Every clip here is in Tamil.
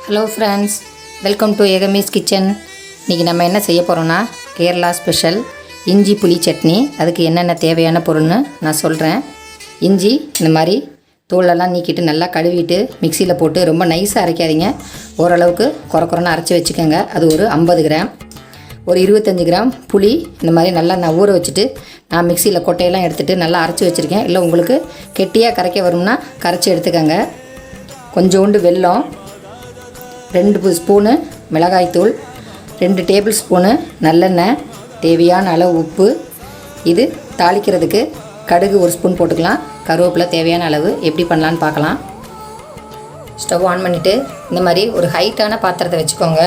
ஹலோ ஃப்ரெண்ட்ஸ், வெல்கம் டு ஏகமீஸ் கிச்சன். இன்றைக்கி நம்ம என்ன செய்ய போகிறோன்னா கேரளா ஸ்பெஷல் இஞ்சி புளி சட்னி. அதுக்கு என்னென்ன தேவையான பொருள்னு நான் சொல்கிறேன். இஞ்சி இந்த மாதிரி தோலெல்லாம் நீக்கிட்டு நல்லா கழுவிட்டு மிக்சியில் போட்டு ரொம்ப நைஸாக அரைக்காதீங்க, ஓரளவுக்கு குறைன்னு அரைச்சி வச்சுக்கோங்க. அது ஒரு 50 கிராம். ஒரு 25 கிராம் புளி இந்த மாதிரி நல்லா நான் ஊற வச்சுட்டு நான் மிக்சியில் கொட்டையெல்லாம் எடுத்துகிட்டு நல்லா அரைச்சி வச்சுருக்கேன். இல்லை உங்களுக்கு கெட்டியாக கரைக்க வரும்னா கரைச்சி எடுத்துக்கோங்க. கொஞ்சோண்டு வெல்லம், 2 ஸ்பூனு மிளகாய்த்தூள், 2 டேபிள் ஸ்பூனு நல்லெண்ணெய், தேவையான அளவு உப்பு. இது தாளிக்கிறதுக்கு கடுகு 1 ஸ்பூன் போட்டுக்கலாம், கருவேப்பிலை தேவையான அளவு. எப்படி பண்ணலான்னு பார்க்கலாம். ஸ்டவ் ஆன் பண்ணிவிட்டு இந்த மாதிரி ஒரு ஹைட்டான பாத்திரத்தை வச்சுக்கோங்க,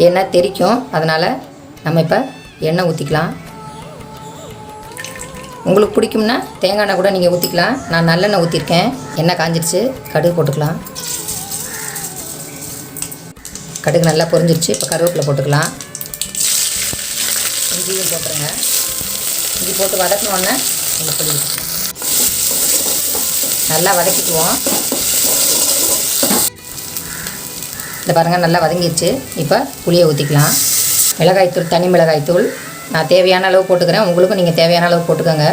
எண்ணெய் தெறிக்கும். அதனால் நம்ம இப்போ எண்ணெய் ஊற்றிக்கலாம். உங்களுக்கு பிடிக்கும்னா தேங்காய் எண்ணெய் கூட நீங்கள் ஊற்றிக்கலாம். நான் நல்லெண்ணெய் ஊற்றிருக்கேன். எண்ணெய் காஞ்சிடுச்சு, கடுகு போட்டுக்கலாம். கடுகு நல்லா பொரிஞ்சிருச்சு. இப்போ கருவேப்பிலை போட்டுக்கலாம். இஞ்சியும் போட்டுருங்க. இஞ்சி போட்டு வதக்கணுன்னே நம்ம புளி நல்லா வதக்கிக்குவோம். இந்த பாருங்கள் நல்லா வதங்கிடுச்சு. இப்போ புளியை ஊற்றிக்கலாம். மிளகாய்த்தூள், தனி மிளகாய்த்தூள் நான் தேவையான அளவு போட்டுக்கிறேன். உங்களுக்கும் நீங்கள் தேவையான அளவு போட்டுக்கோங்க.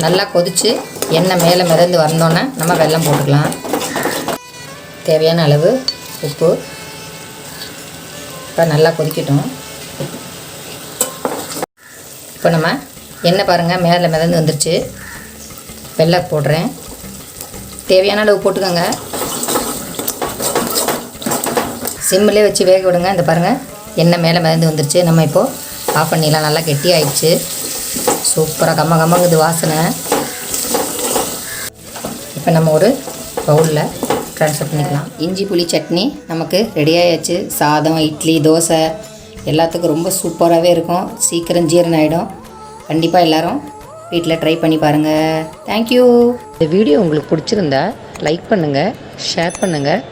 நல்லா கொதித்து எண்ணெய் மேலே மிதந்து வந்தோன்னே நம்ம வெல்லம் போட்டுக்கலாம். தேவையான அளவு உப்பு. இப்போ நல்லா கொதிக்கட்டும். இப்போ நம்ம எண்ணெய் பாருங்கள் மேலே மிதந்து வந்துருச்சு. வெல்லம் போடுறேன். தேவையான அளவு போட்டுக்கோங்க. சிம்மிலே வச்சு வேக விடுங்க. இந்த பாருங்கள் எண்ணெய் மேலே மிதந்து வந்துருச்சு. நம்ம இப்போது ஆஃப் பண்ணிடலாம். நல்லா கெட்டி ஆயிடுச்சு. சூப்பராக கம்மங்குது வாசனை. இப்போ நம்ம ஒரு பவுலில் ட்ரான்ஸ்ஃபர் பண்ணிக்கலாம். இஞ்சி புளி சட்னி நமக்கு ரெடி ஆகிடுச்சு. சாதம், இட்லி, தோசை எல்லாத்துக்கும் ரொம்ப சூப்பராகவே இருக்கும். சீக்கிரம் ஜீரணம் ஆகிடும். கண்டிப்பாக எல்லோரும் வீட்டில் ட்ரை பண்ணி பாருங்கள். தேங்க்யூ. இந்த வீடியோ உங்களுக்கு பிடிச்சிருந்தா லைக் பண்ணுங்கள், ஷேர் பண்ணுங்கள்,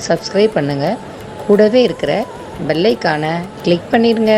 சப்ஸ்கிரைப் பண்ணுங்கள். கூடவே இருக்கிற பெல் ஐகானை கிளிக் பண்ணிடுங்க.